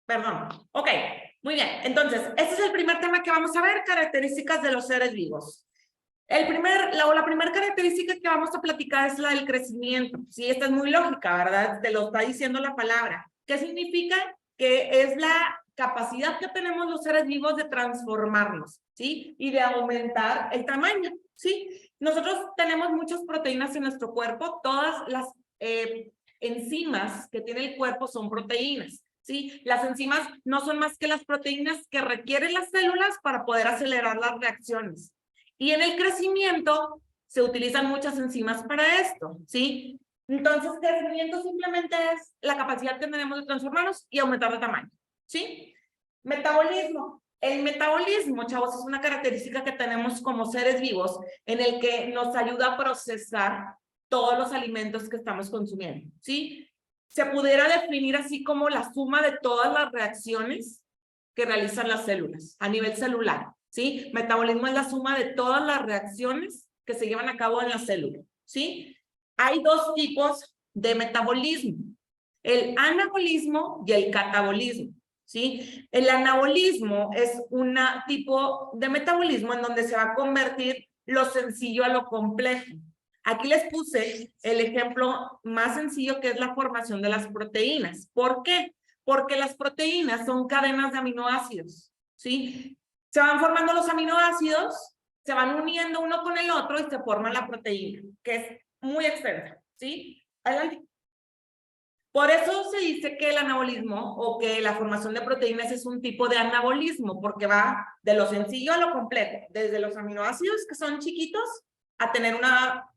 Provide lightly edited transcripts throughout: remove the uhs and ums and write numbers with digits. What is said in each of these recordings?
Perdón. Ok, muy bien. Entonces, este es el primer tema que vamos a ver, características de los seres vivos. La primera característica que vamos a platicar es la del crecimiento. Sí, esta es muy lógica, ¿verdad? Te lo está diciendo la palabra. ¿Qué significa? Que es la capacidad que tenemos los seres vivos de transformarnos, ¿sí? Y de aumentar el tamaño, ¿sí? Nosotros tenemos muchas proteínas en nuestro cuerpo. Todas las enzimas que tiene el cuerpo son proteínas, ¿sí? Las enzimas no son más que las proteínas que requieren las células para poder acelerar las reacciones. Y en el crecimiento se utilizan muchas enzimas para esto, ¿sí? Entonces, crecimiento simplemente es la capacidad que tenemos de transformarnos y aumentar de tamaño, ¿sí? Metabolismo. El metabolismo, chavos, es una característica que tenemos como seres vivos en el que nos ayuda a procesar todos los alimentos que estamos consumiendo, ¿sí? Se pudiera definir así como la suma de todas las reacciones que realizan las células a nivel celular, ¿sí? Metabolismo es la suma de todas las reacciones que se llevan a cabo en la célula, ¿sí? Hay dos tipos de metabolismo, el anabolismo y el catabolismo, ¿sí? El anabolismo es un tipo de metabolismo en donde se va a convertir lo sencillo a lo complejo. Aquí les puse el ejemplo más sencillo, que es la formación de las proteínas. ¿Por qué? Porque las proteínas son cadenas de aminoácidos, ¿sí? Se van formando los aminoácidos, se van uniendo uno con el otro y se forma la proteína, que es muy extensa, ¿sí? Adelante. Por eso se dice que el anabolismo o que la formación de proteínas es un tipo de anabolismo, porque va de lo sencillo a lo complejo, desde los aminoácidos que son chiquitos a tener una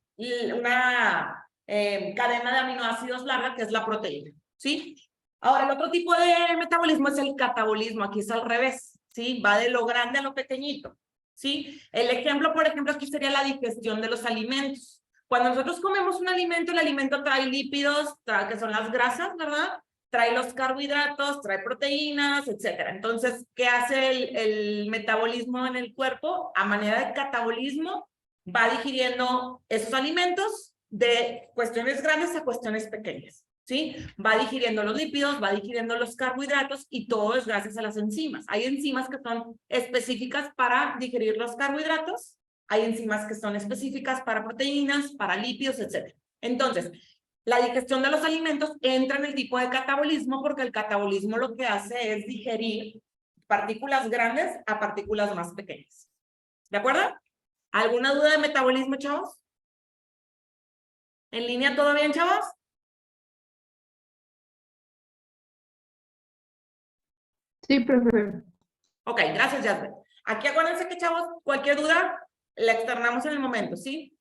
cadena de aminoácidos larga, que es la proteína, ¿sí? Ahora, el otro tipo de metabolismo es el catabolismo, aquí es al revés, ¿sí? Va de lo grande a lo pequeñito, ¿sí? El ejemplo, por ejemplo, aquí sería la digestión de los alimentos. Cuando nosotros comemos un alimento, el alimento trae lípidos, que son las grasas, ¿verdad? Trae los carbohidratos, trae proteínas, etcétera. Entonces, ¿qué hace el metabolismo en el cuerpo? A manera de catabolismo, va digiriendo esos alimentos de cuestiones grandes a cuestiones pequeñas, ¿sí? Va digiriendo los lípidos, va digiriendo los carbohidratos y todo es gracias a las enzimas. Hay enzimas que son específicas para digerir los carbohidratos. Hay enzimas que son específicas para proteínas, para lípidos, etc. Entonces, la digestión de los alimentos entra en el tipo de catabolismo porque el catabolismo lo que hace es digerir partículas grandes a partículas más pequeñas. ¿De acuerdo? ¿Alguna duda de metabolismo, chavos? ¿En línea todo bien, chavos? Sí, profe. Ok, gracias, Jasmine. Aquí acuérdense que, chavos, cualquier duda la externamos en el momento, ¿sí?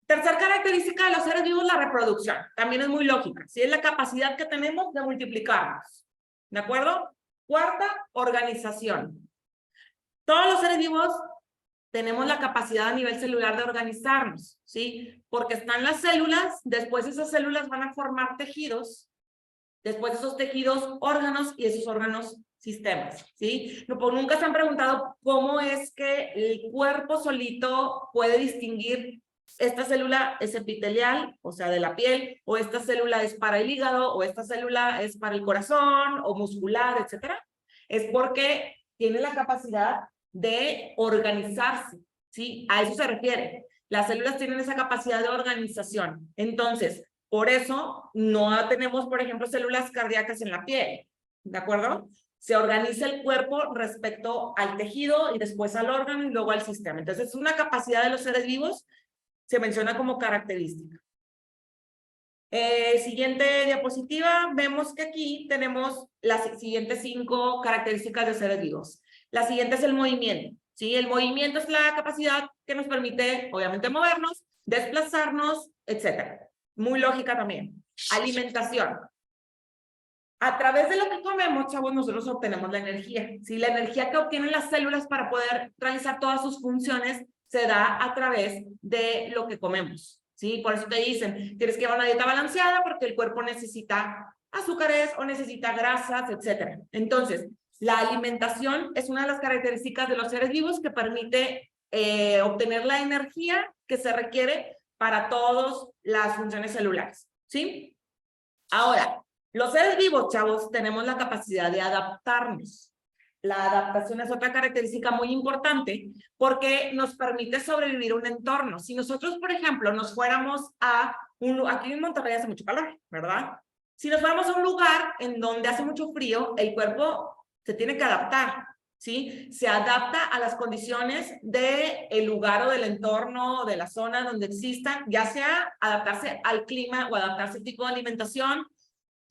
Tercera característica de los seres vivos, la reproducción. También es muy lógica, ¿sí? Es la capacidad que tenemos de multiplicarnos. ¿De acuerdo? Cuarta, organización. Todos los seres vivos tenemos la capacidad a nivel celular de organizarnos, ¿sí? Porque están las células, después esas células van a formar tejidos, después esos tejidos, órganos, y esos órganos, sistemas, ¿sí? Nunca se han preguntado cómo es que el cuerpo solito puede distinguir esta célula es epitelial, o sea, de la piel, o esta célula es para el hígado, o esta célula es para el corazón, o muscular, etcétera. Es porque tiene la capacidad de organizarse, ¿sí? A eso se refiere. Las células tienen esa capacidad de organización. Entonces, por eso no tenemos, por ejemplo, células cardíacas en la piel, ¿de acuerdo? Se organiza el cuerpo respecto al tejido y después al órgano y luego al sistema. Entonces, es una capacidad de los seres vivos, se menciona como característica. Siguiente diapositiva, vemos que aquí tenemos las siguientes 5 características de seres vivos. La siguiente es el movimiento, ¿sí? El movimiento es la capacidad que nos permite, obviamente, movernos, desplazarnos, etcétera. Muy lógica también. Alimentación. A través de lo que comemos, chavos, nosotros obtenemos la energía, ¿sí? La energía que obtienen las células para poder realizar todas sus funciones se da a través de lo que comemos, ¿sí? Por eso te dicen, tienes que llevar una dieta balanceada porque el cuerpo necesita azúcares o necesita grasas, etcétera. Entonces, la alimentación es una de las características de los seres vivos que permite obtener la energía que se requiere para todas las funciones celulares, ¿sí? Ahora, Los seres vivos, chavos, tenemos la capacidad de adaptarnos. La adaptación es otra característica muy importante porque nos permite sobrevivir a un entorno. Si nosotros, por ejemplo, nos fuéramos a aquí en Monterrey hace mucho calor, ¿verdad? Si nos fuéramos a un lugar en donde hace mucho frío, el cuerpo se tiene que adaptar, ¿sí? Se adapta a las condiciones del lugar o del entorno o de la zona donde existan, ya sea adaptarse al clima o adaptarse al tipo de alimentación,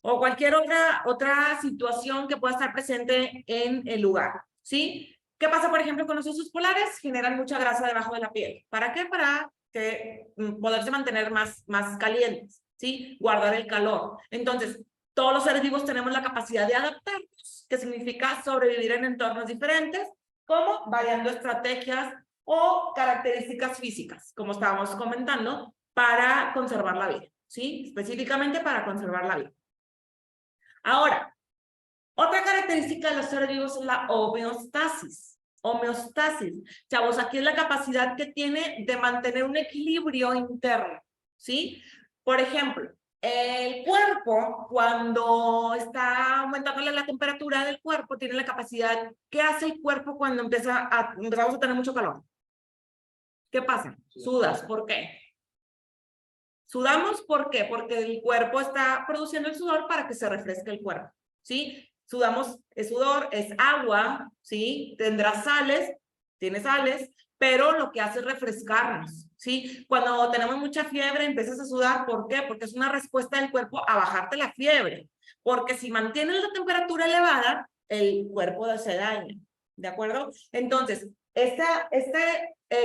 o cualquier otra situación que pueda estar presente en el lugar, ¿sí? ¿Qué pasa, por ejemplo, con los osos polares? Generan mucha grasa debajo de la piel. ¿Para qué? Para que poderse mantener más calientes, ¿sí? Guardar el calor. Entonces, todos los seres vivos tenemos la capacidad de adaptarnos, que significa sobrevivir en entornos diferentes, como variando estrategias o características físicas, como estábamos comentando, para conservar la vida, ¿sí? Específicamente para conservar la vida. Ahora, otra característica de los seres vivos es la homeostasis. Homeostasis. Chavos, aquí es la capacidad que tiene de mantener un equilibrio interno, ¿sí? Por ejemplo, el cuerpo, cuando está aumentándole la temperatura del cuerpo, tiene la capacidad. ¿Qué hace el cuerpo cuando empezamos a tener mucho calor? ¿Qué pasa? Sudas. ¿Por qué? Sudamos, ¿por qué? Porque el cuerpo está produciendo el sudor para que se refresque el cuerpo, ¿sí? Sudamos, es sudor, es agua, ¿sí? Tendrá sales, tiene sales, pero lo que hace es refrescarnos, ¿sí? Cuando tenemos mucha fiebre empiezas a sudar, ¿por qué? Porque es una respuesta del cuerpo a bajarte la fiebre, porque si mantienes la temperatura elevada, el cuerpo se daña, ¿de acuerdo? Entonces, esta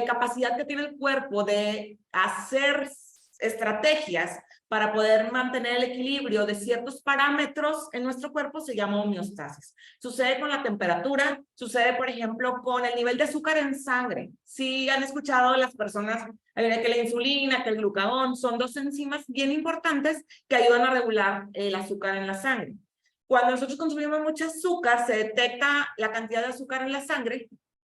capacidad que tiene el cuerpo de hacer estrategias para poder mantener el equilibrio de ciertos parámetros en nuestro cuerpo se llama homeostasis. Sucede con la temperatura, sucede, por ejemplo, con el nivel de azúcar en sangre. Si han escuchado las personas que la insulina, que el glucagón, son dos enzimas bien importantes que ayudan a regular el azúcar en la sangre. Cuando nosotros consumimos mucho azúcar, se detecta la cantidad de azúcar en la sangre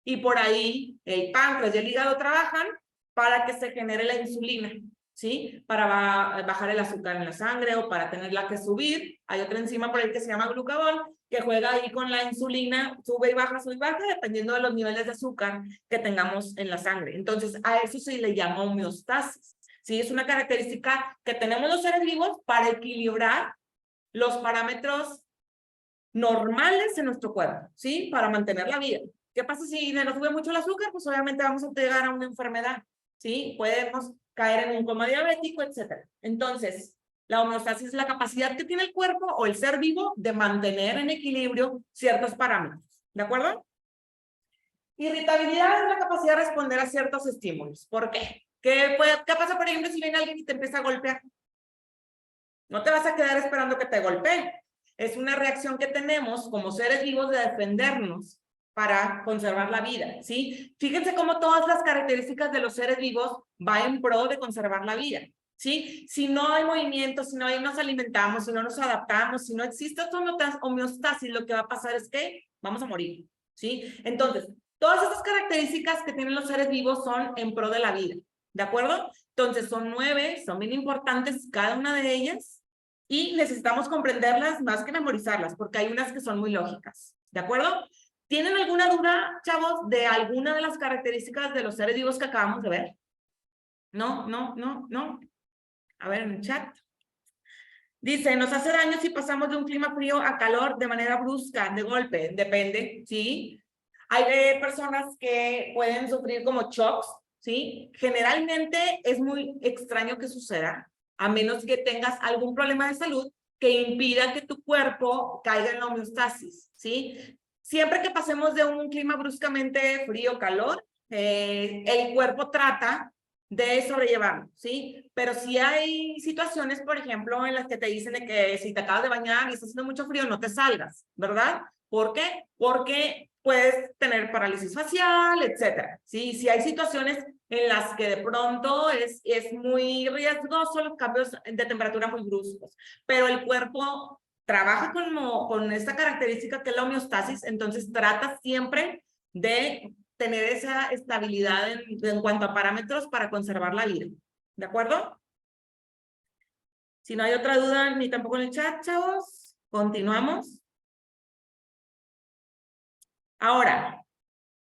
y por ahí el páncreas y el hígado trabajan para que se genere la insulina, ¿sí? Para bajar el azúcar en la sangre o para tenerla que subir. Hay otra enzima por ahí que se llama glucagón, que juega ahí con la insulina, sube y baja, dependiendo de los niveles de azúcar que tengamos en la sangre. Entonces, a eso se le llama homeostasis, ¿sí? Es una característica que tenemos los seres vivos para equilibrar los parámetros normales en nuestro cuerpo, ¿sí? Para mantener la vida. ¿Qué pasa si nos sube mucho el azúcar? Pues obviamente vamos a llegar a una enfermedad, ¿sí? Podemos caer en un coma diabético, etc. Entonces, la homeostasis es la capacidad que tiene el cuerpo o el ser vivo de mantener en equilibrio ciertos parámetros, ¿de acuerdo? Irritabilidad es la capacidad de responder a ciertos estímulos. ¿Por qué? ¿Qué pasa, por ejemplo, si viene alguien y te empieza a golpear? No te vas a quedar esperando que te golpee. Es una reacción que tenemos como seres vivos de defendernos para conservar la vida, ¿sí? Fíjense cómo todas las características de los seres vivos van en pro de conservar la vida, ¿sí? Si no hay movimiento, si no nos alimentamos, si no nos adaptamos, si no existe homeostasis, lo que va a pasar es que vamos a morir, ¿sí? Entonces, todas estas características que tienen los seres vivos son en pro de la vida, ¿de acuerdo? Entonces, son 9, son bien importantes cada una de ellas. Y necesitamos comprenderlas más que memorizarlas, porque hay unas que son muy lógicas, ¿de acuerdo? ¿Tienen alguna duda, chavos, de alguna de las características de los seres vivos que acabamos de ver? No. A ver, en el chat. Dice, nos hace daño si pasamos de un clima frío a calor de manera brusca, de golpe. Depende, ¿sí? Hay personas que pueden sufrir como shocks, ¿sí? Generalmente es muy extraño que suceda, a menos que tengas algún problema de salud que impida que tu cuerpo caiga en la homeostasis, ¿sí? Siempre que pasemos de un clima bruscamente frío-calor, el cuerpo trata de sobrellevarlo, ¿sí? Pero si hay situaciones, por ejemplo, en las que te dicen de que si te acabas de bañar y está haciendo mucho frío, no te salgas, ¿verdad? ¿Por qué? Porque puedes tener parálisis facial, etcétera, ¿sí? Si hay situaciones en las que de pronto es muy riesgoso los cambios de temperatura muy bruscos, pero el cuerpo trabaja con esta característica que es la homeostasis, entonces trata siempre de tener esa estabilidad en cuanto a parámetros para conservar la vida, ¿de acuerdo? Si no hay otra duda, ni tampoco en el chat, chavos, continuamos. Ahora,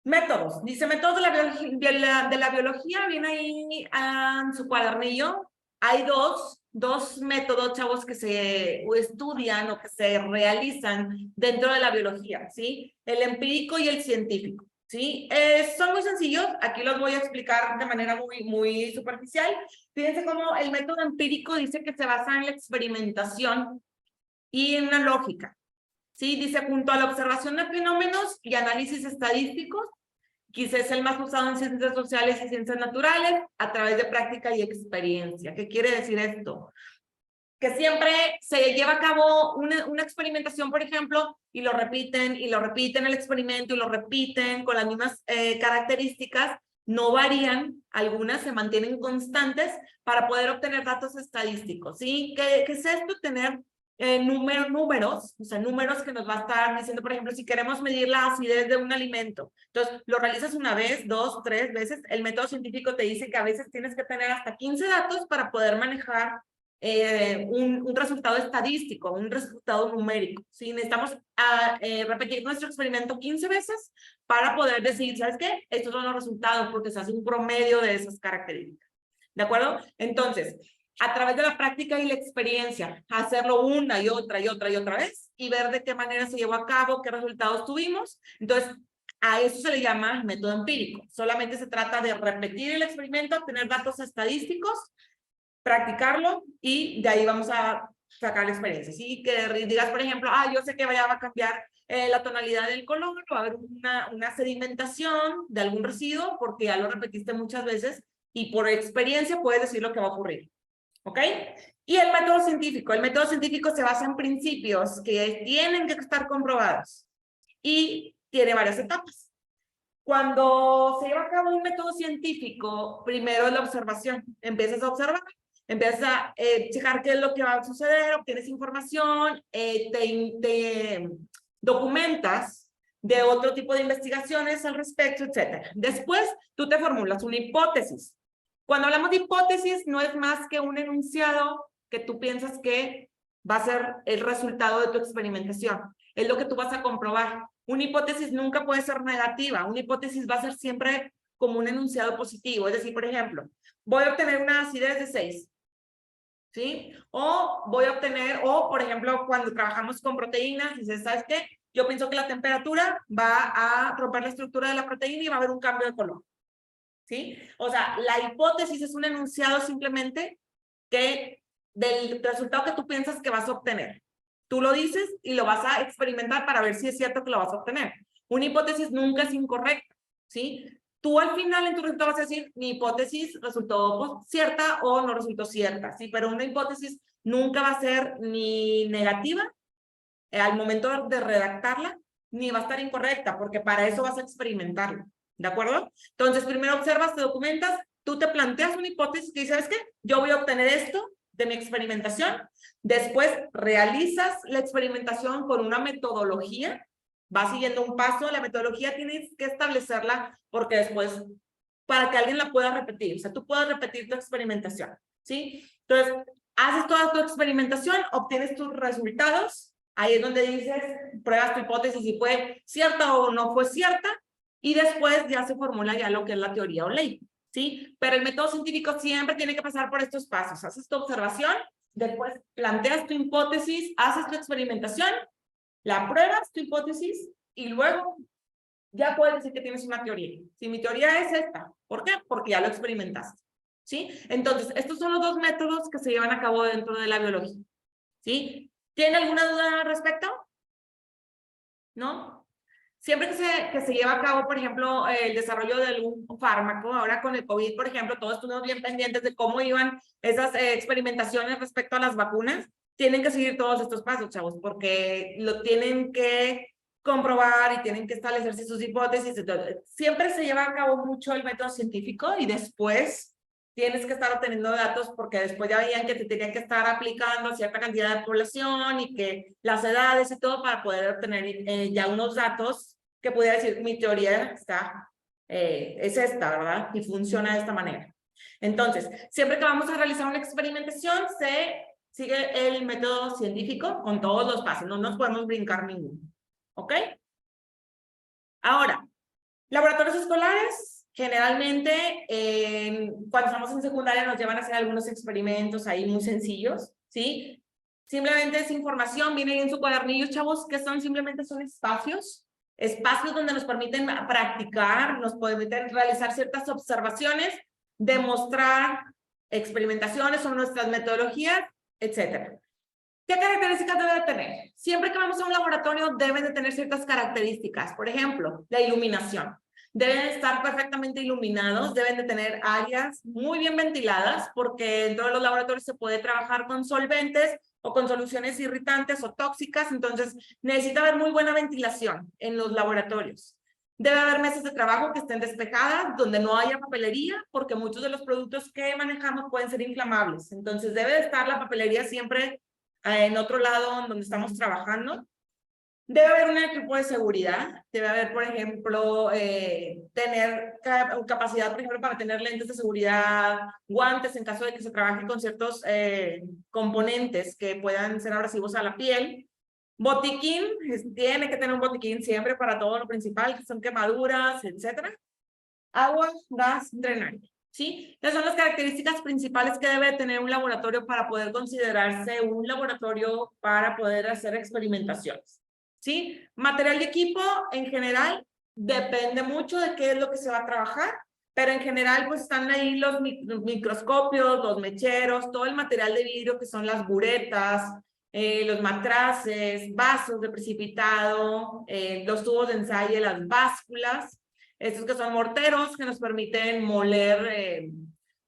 métodos. Dice métodos de la biología, viene ahí en su cuadernillo. Hay dos métodos, chavos, que se estudian o que se realizan dentro de la biología, ¿sí? El empírico y el científico, ¿sí? Son muy sencillos, aquí los voy a explicar de manera muy superficial. Fíjense cómo el método empírico dice que se basa en la experimentación y en una lógica, ¿sí? Dice, junto a la observación de fenómenos y análisis estadísticos, quizás es el más usado en ciencias sociales y ciencias naturales, a través de práctica y experiencia. ¿Qué quiere decir esto? Que siempre se lleva a cabo una experimentación, por ejemplo, y lo repiten el experimento y lo repiten con las mismas características, no varían, algunas se mantienen constantes para poder obtener datos estadísticos, ¿sí? ¿Qué es esto? Tener números, o sea, números que nos va a estar diciendo, por ejemplo, si queremos medir la acidez de un alimento. Entonces, lo realizas una vez, 2, 3 veces. El método científico te dice que a veces tienes que tener hasta 15 datos para poder manejar un resultado estadístico, un resultado numérico. ¿Sí? Necesitamos repetir nuestro experimento 15 veces para poder decir, ¿sabes qué? Estos son los resultados, porque se hace un promedio de esas características. ¿De acuerdo? Entonces, a través de la práctica y la experiencia, hacerlo una y otra vez y ver de qué manera se llevó a cabo, qué resultados tuvimos. Entonces, a eso se le llama método empírico. Solamente se trata de repetir el experimento, tener datos estadísticos, practicarlo y de ahí vamos a sacar la experiencia. ¿Sí? Que digas, por ejemplo, yo sé que va a cambiar la tonalidad del color, va a haber una sedimentación de algún residuo porque ya lo repetiste muchas veces y por experiencia puedes decir lo que va a ocurrir. ¿Ok? Y el método científico se basa en principios que tienen que estar comprobados y tiene varias etapas. Cuando se lleva a cabo un método científico, primero es la observación. Empiezas a observar, empiezas a checar qué es lo que va a suceder, obtienes información, te documentas de otro tipo de investigaciones al respecto, etc. Después, tú te formulas una hipótesis. Cuando hablamos de hipótesis, no es más que un enunciado que tú piensas que va a ser el resultado de tu experimentación. Es lo que tú vas a comprobar. Una hipótesis nunca puede ser negativa. Una hipótesis va a ser siempre como un enunciado positivo. Es decir, por ejemplo, voy a obtener una acidez de 6. ¿Sí? O voy a obtener, o por ejemplo, cuando trabajamos con proteínas, dices, ¿sabes qué? Yo pienso que la temperatura va a romper la estructura de la proteína y va a haber un cambio de color. ¿Sí? O sea, la hipótesis es un enunciado simplemente que del resultado que tú piensas que vas a obtener. Tú lo dices y lo vas a experimentar para ver si es cierto que lo vas a obtener. Una hipótesis nunca es incorrecta, ¿sí? Tú al final en tu resultado vas a decir, mi hipótesis resultó cierta o no resultó cierta, ¿sí? Pero una hipótesis nunca va a ser ni negativa al momento de redactarla, ni va a estar incorrecta, porque para eso vas a experimentarlo. ¿De acuerdo? Entonces, primero observas, te documentas, tú te planteas una hipótesis que dice, ¿sabes qué? Yo voy a obtener esto de mi experimentación. Después, realizas la experimentación con una metodología, vas siguiendo un paso, la metodología tienes que establecerla porque después, para que alguien la pueda repetir, o sea, tú puedas repetir tu experimentación, ¿sí? Entonces, haces toda tu experimentación, obtienes tus resultados, ahí es donde dices, pruebas tu hipótesis si fue cierta o no fue cierta, y después ya se formula ya lo que es la teoría o ley, ¿sí? Pero el método científico siempre tiene que pasar por estos pasos. Haces tu observación, después planteas tu hipótesis, haces tu experimentación, la pruebas tu hipótesis y luego ya puedes decir que tienes una teoría. Si mi teoría es esta, ¿por qué? Porque ya lo experimentaste, ¿sí? Entonces, estos son los dos métodos que se llevan a cabo dentro de la biología, ¿sí? ¿Tiene alguna duda al respecto? ¿No? Siempre que se lleva a cabo, por ejemplo, el desarrollo de algún fármaco, ahora con el COVID, por ejemplo, todos estuvimos bien pendientes de cómo iban esas experimentaciones respecto a las vacunas, tienen que seguir todos estos pasos, chavos, porque lo tienen que comprobar y tienen que establecerse sus hipótesis. Entonces, siempre se lleva a cabo mucho el método científico y después tienes que estar obteniendo datos porque después ya veían que te tenían que estar aplicando a cierta cantidad de población y que las edades y todo para poder obtener ya unos datos que pudiera decir mi teoría está, es esta, ¿verdad? Y funciona de esta manera. Entonces, siempre que vamos a realizar una experimentación, se sigue el método científico con todos los pasos, no nos podemos brincar ninguno, ¿ok? Ahora, laboratorios escolares, generalmente cuando estamos en secundaria nos llevan a hacer algunos experimentos ahí muy sencillos, ¿sí? Simplemente es información, viene en su cuadernillo, chavos, que simplemente son espacios donde nos permiten practicar, nos permiten realizar ciertas observaciones, demostrar experimentaciones sobre nuestras metodologías, etcétera. ¿Qué características debe de tener? Siempre que vamos a un laboratorio deben de tener ciertas características. Por ejemplo, la iluminación. Deben estar perfectamente iluminados, deben de tener áreas muy bien ventiladas, porque en todos los laboratorios se puede trabajar con solventes o con soluciones irritantes o tóxicas, entonces necesita haber muy buena ventilación en los laboratorios. Debe haber mesas de trabajo que estén despejadas, donde no haya papelería, porque muchos de los productos que manejamos pueden ser inflamables. Entonces debe de estar la papelería siempre en otro lado donde estamos trabajando. Debe haber un equipo de seguridad, debe haber, por ejemplo, tener capacidad, por ejemplo, para tener lentes de seguridad, guantes en caso de que se trabaje con ciertos componentes que puedan ser abrasivos a la piel. Botiquín, tiene que tener un botiquín siempre para todo lo principal, que son quemaduras, etcétera. Agua, gas, drenaje. ¿Sí? Esas son las características principales que debe tener un laboratorio para poder considerarse un laboratorio para poder hacer experimentaciones. ¿Sí? Material y equipo, en general, depende mucho de qué es lo que se va a trabajar, pero en general, pues están ahí los microscopios, los mecheros, todo el material de vidrio que son las buretas, los matraces, vasos de precipitado, los tubos de ensayo, las básculas. Estos que son morteros que nos permiten moler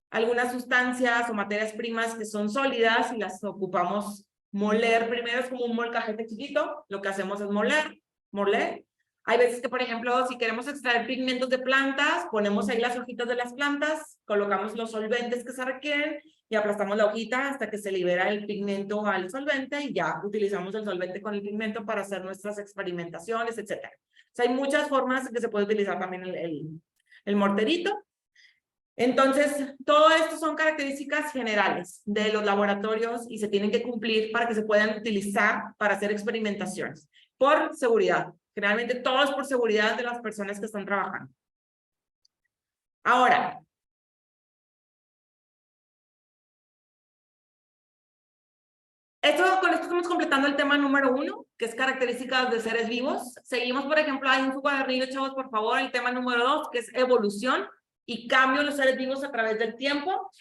algunas sustancias o materias primas que son sólidas y las ocupamos moler. Primero es como un molcajete chiquito, lo que hacemos es moler. Hay veces que, por ejemplo, si queremos extraer pigmentos de plantas, ponemos ahí las hojitas de las plantas, colocamos los solventes que se requieren y aplastamos la hojita hasta que se libera el pigmento al solvente y ya utilizamos el solvente con el pigmento para hacer nuestras experimentaciones, etcétera. O sea, hay muchas formas que se puede utilizar también el morterito. Entonces, todo esto son características generales de los laboratorios y se tienen que cumplir para que se puedan utilizar para hacer experimentaciones. Por seguridad. Generalmente todo es por seguridad de las personas que están trabajando. Ahora, con esto estamos completando el tema número 1, que es características de seres vivos. Seguimos, por ejemplo, ahí en su cuadernillo, chavos, por favor, el tema número 2, que es evolución y cambio de los seres vivos a través del tiempo.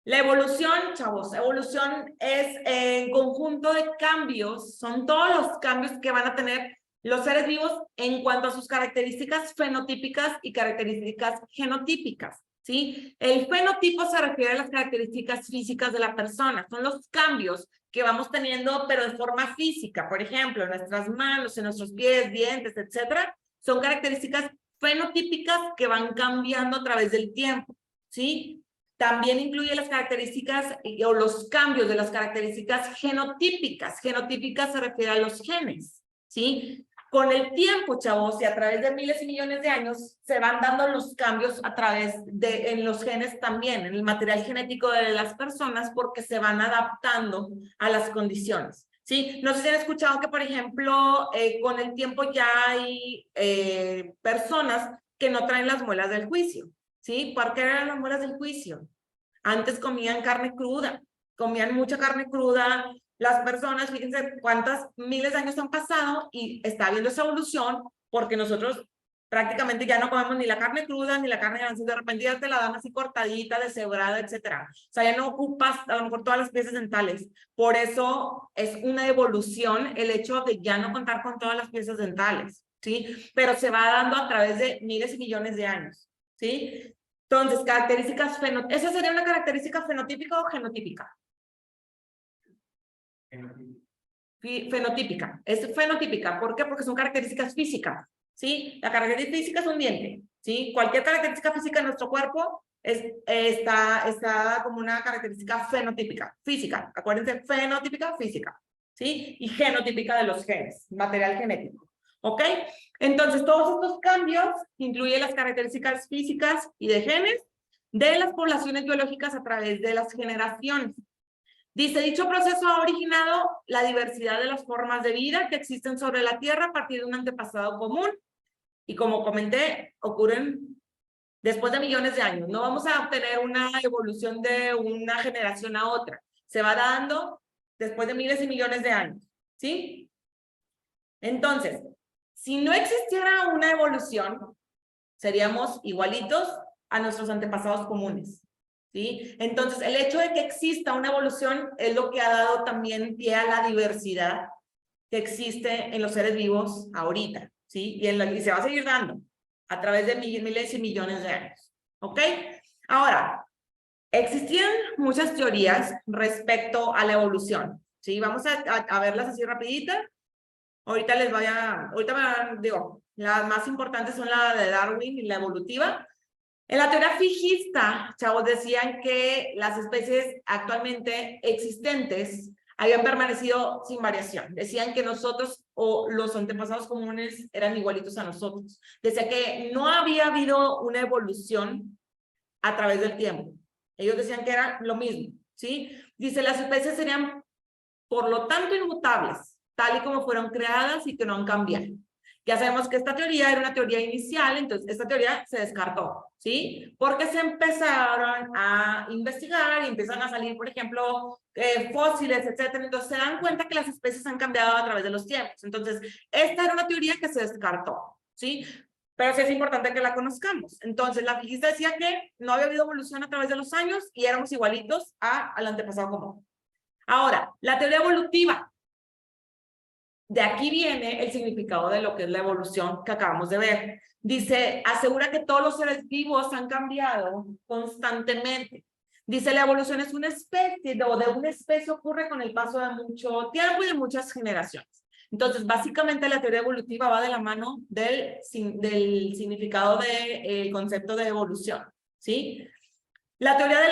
La evolución, chavos, evolución es el conjunto de cambios, son todos los cambios que van a tener los seres vivos en cuanto a sus características fenotípicas y características genotípicas. ¿Sí? El fenotipo se refiere a las características físicas de la persona, son los cambios que vamos teniendo, pero de forma física, por ejemplo, en nuestras manos, en nuestros pies, dientes, etcétera, son características fenotípicas que van cambiando a través del tiempo, ¿sí? También incluye las características o los cambios de las características genotípicas. Genotípicas se refiere a los genes, ¿sí? Con el tiempo, chavos, y a través de miles y millones de años, se van dando los cambios a través en los genes también, en el material genético de las personas, porque se van adaptando a las condiciones, ¿sí? No sé si han escuchado que, por ejemplo, con el tiempo ya hay personas que no traen las muelas del juicio, ¿sí? ¿Por qué eran las muelas del juicio? Antes comían carne cruda, comían mucha carne cruda. Las personas, fíjense cuántas miles de años han pasado y está habiendo esa evolución porque nosotros prácticamente ya no comemos ni la carne cruda ni la carne grande, de repente ya te la dan así cortadita, deshebrada, etcétera. O sea, ya no ocupas a lo mejor todas las piezas dentales. Por eso es una evolución el hecho de ya no contar con todas las piezas dentales, ¿sí? Pero se va dando a través de miles y millones de años, ¿sí? Entonces, características fenotípicas. ¿Esa sería una característica fenotípica o genotípica? Fenotípica. Es fenotípica. ¿Por qué? Porque son características físicas, ¿sí? La característica física es un diente, ¿sí? Cualquier característica física de nuestro cuerpo está como una característica fenotípica, física. Acuérdense, fenotípica, física, ¿sí? Y genotípica de los genes, material genético. ¿Ok? Entonces, todos estos cambios incluyen las características físicas y de genes, de las poblaciones biológicas a través de las generaciones. Dice, dicho proceso ha originado la diversidad de las formas de vida que existen sobre la Tierra a partir de un antepasado común. Y como comenté, ocurren después de millones de años. No vamos a obtener una evolución de una generación a otra. Se va dando después de miles y millones de años. ¿Sí? Entonces, si no existiera una evolución, seríamos igualitos a nuestros antepasados comunes. ¿Sí? Entonces, el hecho de que exista una evolución es lo que ha dado también pie a la diversidad que existe en los seres vivos ahorita, ¿sí? Y se va a seguir dando a través de miles y millones de años, ¿ok? Ahora, existían muchas teorías respecto a la evolución, ¿sí? Vamos a verlas así rapidita. Ahorita digo, las más importantes son la de Darwin y la evolutiva. En la teoría fijista, chavos, decían que las especies actualmente existentes habían permanecido sin variación. Decían que nosotros o los antepasados comunes eran igualitos a nosotros. Decía que no había habido una evolución a través del tiempo. Ellos decían que era lo mismo, ¿sí? Dice, las especies serían, por lo tanto, inmutables, tal y como fueron creadas y que no han cambiado. Ya sabemos que esta teoría era una teoría inicial, entonces esta teoría se descartó, ¿sí? Porque se empezaron a investigar y empiezan a salir, por ejemplo, fósiles, etcétera. Entonces se dan cuenta que las especies han cambiado a través de los tiempos. Entonces, esta era una teoría que se descartó, ¿sí? Pero sí es importante que la conozcamos. Entonces, la física decía que no había habido evolución a través de los años y éramos igualitos al antepasado común. Ahora, la teoría evolutiva. De aquí viene el significado de lo que es la evolución que acabamos de ver. Dice, asegura que todos los seres vivos han cambiado constantemente. Dice, la evolución es una especie, o de una especie ocurre con el paso de mucho tiempo y de muchas generaciones. Entonces, básicamente la teoría evolutiva va de la mano del significado del concepto de evolución, ¿sí? La teoría de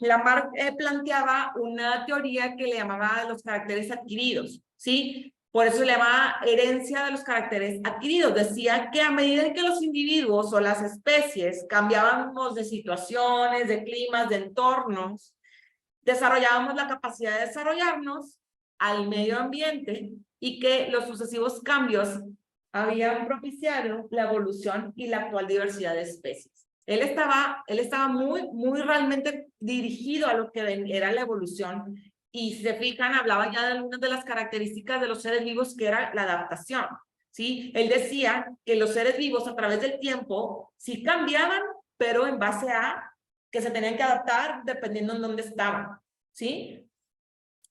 Lamarck planteaba una teoría que le llamaba los caracteres adquiridos, ¿sí? Por eso se le llama herencia de los caracteres adquiridos. Decía que a medida que los individuos o las especies cambiábamos de situaciones, de climas, de entornos, desarrollábamos la capacidad de desarrollarnos al medio ambiente y que los sucesivos cambios habían propiciado la evolución y la actual diversidad de especies. Él estaba muy realmente dirigido a lo que era la evolución. Y si se fijan, hablaba ya de algunas de las características de los seres vivos, que era la adaptación, ¿sí? Él decía que los seres vivos a través del tiempo sí cambiaban, pero en base a que se tenían que adaptar dependiendo en dónde estaban, ¿sí?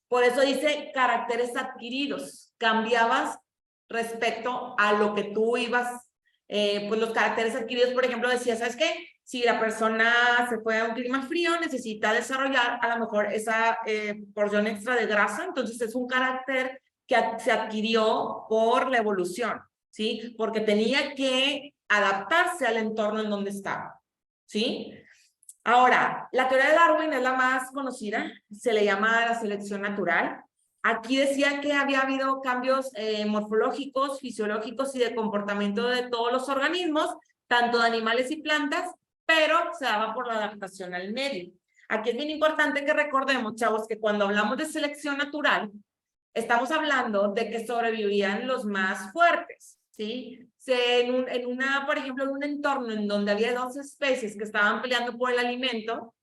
Por eso dice caracteres adquiridos. Cambiabas respecto a lo que tú ibas, pues los caracteres adquiridos, por ejemplo, decía, ¿sabes qué? Si la persona se fue a un clima frío, necesita desarrollar a lo mejor esa porción extra de grasa, entonces es un carácter que se adquirió por la evolución, ¿sí? Porque tenía que adaptarse al entorno en donde estaba, ¿sí? Ahora, la teoría de Darwin es la más conocida, se le llama la selección natural. Aquí decía que había habido cambios morfológicos, fisiológicos y de comportamiento de todos los organismos, tanto de animales y plantas, pero se daba por la adaptación al medio. Aquí es bien importante que recordemos, chavos, que cuando hablamos de selección natural, estamos hablando de que sobrevivían los más fuertes, ¿sí? Por ejemplo, en un entorno en donde había dos especies que estaban peleando por el alimento,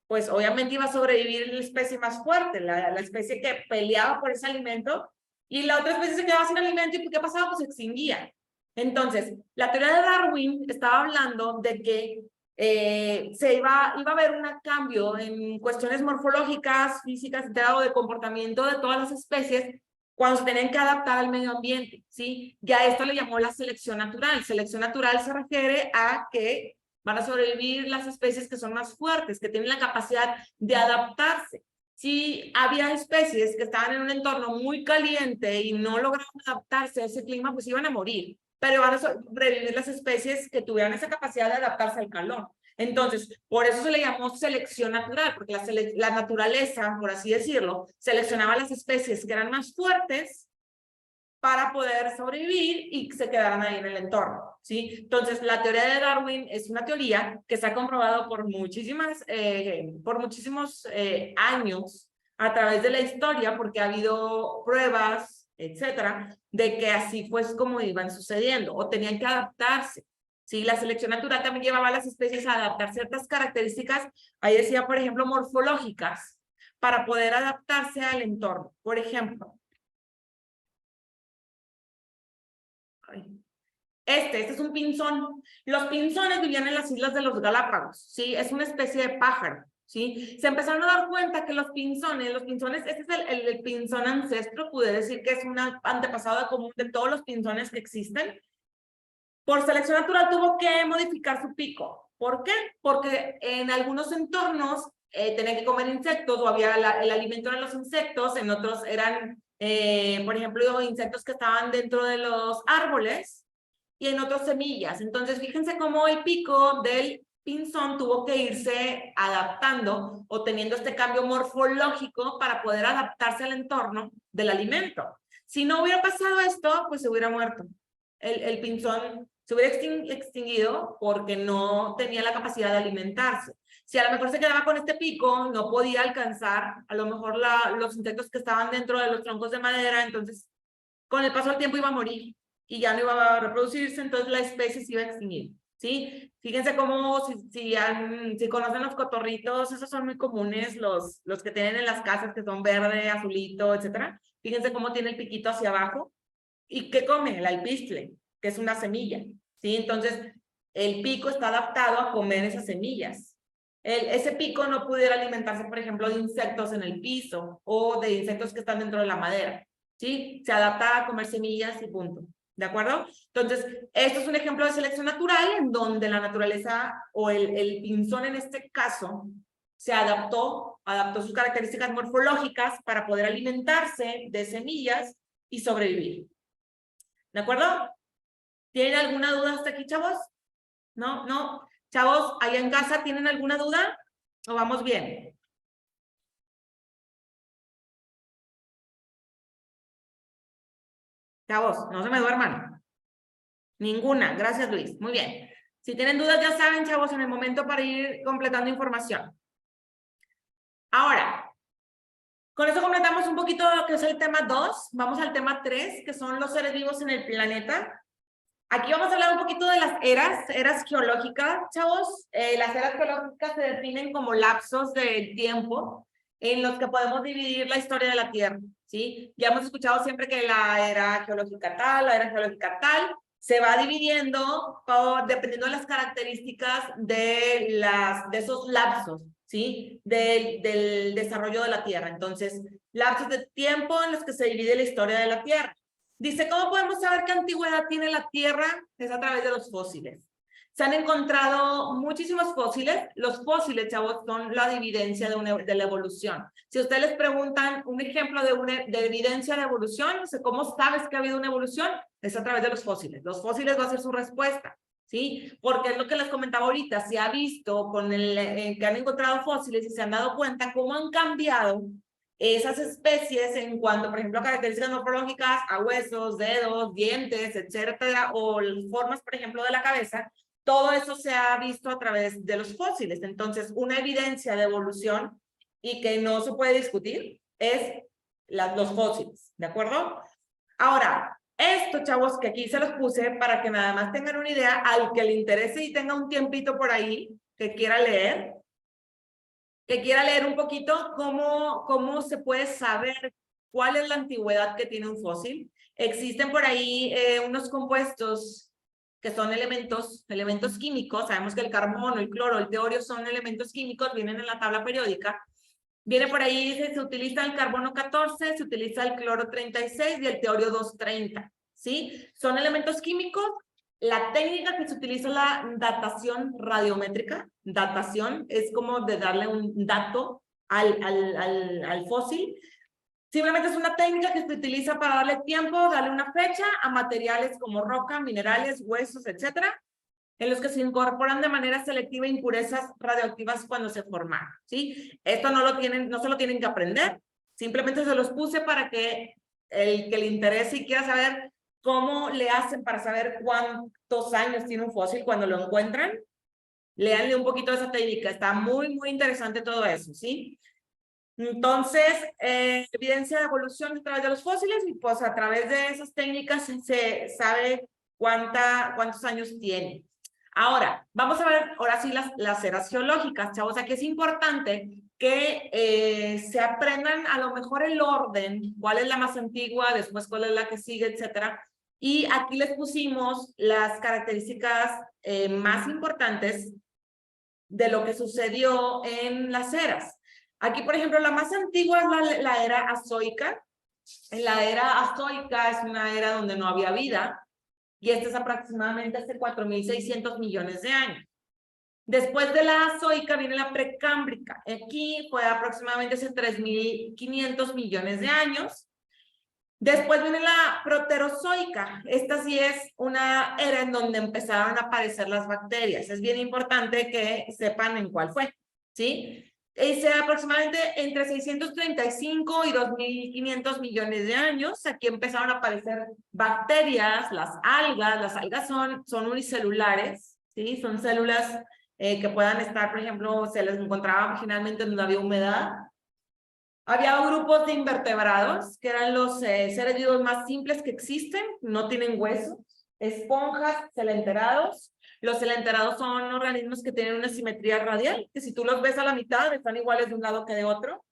pues obviamente iba a sobrevivir la especie más fuerte, la especie que peleaba por ese alimento, y la otra especie se quedaba sin alimento, ¿y qué pasaba? Pues se extinguía. Entonces, la teoría de Darwin estaba hablando de que iba a haber un cambio en cuestiones morfológicas, físicas, o de comportamiento de todas las especies cuando se tenían que adaptar al medio ambiente, ¿sí? Ya esto le llamó la selección natural. Selección natural se refiere a que van a sobrevivir las especies que son más fuertes, que tienen la capacidad de adaptarse. Si había especies que estaban en un entorno muy caliente y no lograban adaptarse a ese clima, pues iban a morir. Pero van a sobrevivir las especies que tuvieran esa capacidad de adaptarse al calor. Entonces, por eso se le llamó selección natural, porque la naturaleza, por así decirlo, seleccionaba las especies que eran más fuertes para poder sobrevivir y se quedaran ahí en el entorno, ¿sí? Entonces, la teoría de Darwin es una teoría que se ha comprobado por muchísimos años a través de la historia, porque ha habido pruebas, etcétera, de que así pues como iban sucediendo o tenían que adaptarse. Sí, la selección natural también llevaba a las especies a adaptar ciertas características, ahí decía, por ejemplo, morfológicas, para poder adaptarse al entorno. Por ejemplo, este es un pinzón. Los pinzones vivían en las islas de los Galápagos, ¿sí? Es una especie de pájaro, ¿sí? Se empezaron a dar cuenta que los pinzones, este es el pinzón ancestro, pude decir que es un antepasado común de todos los pinzones que existen. Por selección natural tuvo que modificar su pico. ¿Por qué? Porque en algunos entornos tenían que comer insectos o había el alimento de los insectos, en otros eran, por ejemplo, insectos que estaban dentro de los árboles y en otros semillas. Entonces, fíjense cómo el pico del pinzón tuvo que irse adaptando o teniendo este cambio morfológico para poder adaptarse al entorno del alimento. Si no hubiera pasado esto, pues se hubiera muerto. El pinzón se hubiera extinguido porque no tenía la capacidad de alimentarse. Si a lo mejor se quedaba con este pico, no podía alcanzar a lo mejor los insectos que estaban dentro de los troncos de madera, entonces con el paso del tiempo iba a morir y ya no iba a reproducirse, entonces la especie se iba a extinguir, ¿sí? Fíjense cómo, si conocen los cotorritos, esos son muy comunes, los que tienen en las casas, que son verde, azulito, etcétera. Fíjense cómo tiene el piquito hacia abajo. ¿Y qué come? El alpiste, que es una semilla, ¿sí? Entonces, el pico está adaptado a comer esas semillas. Ese pico no pudiera alimentarse, por ejemplo, de insectos en el piso o de insectos que están dentro de la madera, ¿sí? Se adapta a comer semillas y punto. ¿De acuerdo? Entonces, esto es un ejemplo de selección natural en donde la naturaleza o el pinzón en este caso se adaptó sus características morfológicas para poder alimentarse de semillas y sobrevivir. ¿De acuerdo? ¿Tienen alguna duda hasta aquí, chavos? ¿No? ¿No? Chavos, allá en casa, ¿tienen alguna duda? ¿O vamos bien? Chavos, no se me duerman. Ninguna. Gracias, Luis. Muy bien. Si tienen dudas, ya saben, chavos, en el momento para ir completando información. Ahora, con eso completamos un poquito lo que es el tema 2. Vamos al tema 3, que son los seres vivos en el planeta. Aquí vamos a hablar un poquito de las eras geológicas, chavos. Las eras geológicas se definen como lapsos de tiempo en los que podemos dividir la historia de la Tierra, ¿sí? Ya hemos escuchado siempre que la era geológica tal, la era geológica tal, se va dividiendo dependiendo de las características de esos lapsos, ¿sí? Del desarrollo de la Tierra. Entonces, lapsos de tiempo en los que se divide la historia de la Tierra. Dice, ¿cómo podemos saber qué antigüedad tiene la Tierra? Es a través de los fósiles. Se han encontrado muchísimos fósiles. Los fósiles, chavos, son la evidencia de la evolución. Si ustedes les preguntan un ejemplo de evidencia de evolución, ¿cómo sabes que ha habido una evolución? Es a través de los fósiles. Los fósiles va a ser su respuesta, ¿sí? Porque es lo que les comentaba ahorita. Se ha visto con que han encontrado fósiles y se han dado cuenta cómo han cambiado esas especies en cuanto, por ejemplo, a características morfológicas, a huesos, dedos, dientes, etcétera, o formas, por ejemplo, de la cabeza, todo eso se ha visto a través de los fósiles. Entonces, una evidencia de evolución y que no se puede discutir es los fósiles, ¿de acuerdo? Ahora, esto, chavos, que aquí se los puse para que nada más tengan una idea, al que le interese y tenga un tiempito por ahí que quiera leer un poquito cómo se puede saber cuál es la antigüedad que tiene un fósil. Existen por ahí unos compuestos que son elementos químicos. Sabemos que el carbono, el cloro, el teorio son elementos químicos, vienen en la tabla periódica. Viene por ahí, se utiliza el carbono 14, se utiliza el cloro 36 y el teorio 230, ¿sí? Son elementos químicos. La técnica que se utiliza es la datación radiométrica. Datación es como de darle un dato al fósil. Simplemente es una técnica que se utiliza para darle tiempo, darle una fecha a materiales como roca, minerales, huesos, etcétera, en los que se incorporan de manera selectiva impurezas radioactivas cuando se forman, ¿sí? Esto no se lo tienen que aprender. Simplemente se los puse para que el que le interese y quiera saber cómo le hacen para saber cuántos años tiene un fósil cuando lo encuentran, léanle un poquito de esa técnica. Está muy, muy interesante todo eso, ¿sí? Entonces, evidencia de evolución a través de los fósiles y pues a través de esas técnicas se sabe cuántos años tiene. Ahora, vamos a ver ahora sí las eras geológicas, chavos. Aquí es importante que se aprendan a lo mejor el orden, cuál es la más antigua, después cuál es la que sigue, etcétera. Y aquí les pusimos las características más importantes de lo que sucedió en las eras. Aquí, por ejemplo, la más antigua es la era azoica. En la era azoica es una era donde no había vida, y esta es aproximadamente hace 4.600 millones de años. Después de la azoica viene la precámbrica. Aquí fue aproximadamente hace 3.500 millones de años. Después viene la proterozoica. Esta sí es una era en donde empezaron a aparecer las bacterias. Es bien importante que sepan en cuál fue, ¿sí? Es aproximadamente entre 635 y 2.500 millones de años. Aquí empezaron a aparecer bacterias, las algas. Las algas son unicelulares, ¿sí? Son células que puedan estar, por ejemplo, se les encontraba originalmente donde había humedad. Había grupos de invertebrados, que eran los seres vivos más simples que existen, no tienen huesos, esponjas, celenterados. Los celenterados son organismos que tienen una simetría radial, que si tú los ves a la mitad, están iguales de un lado que de otro.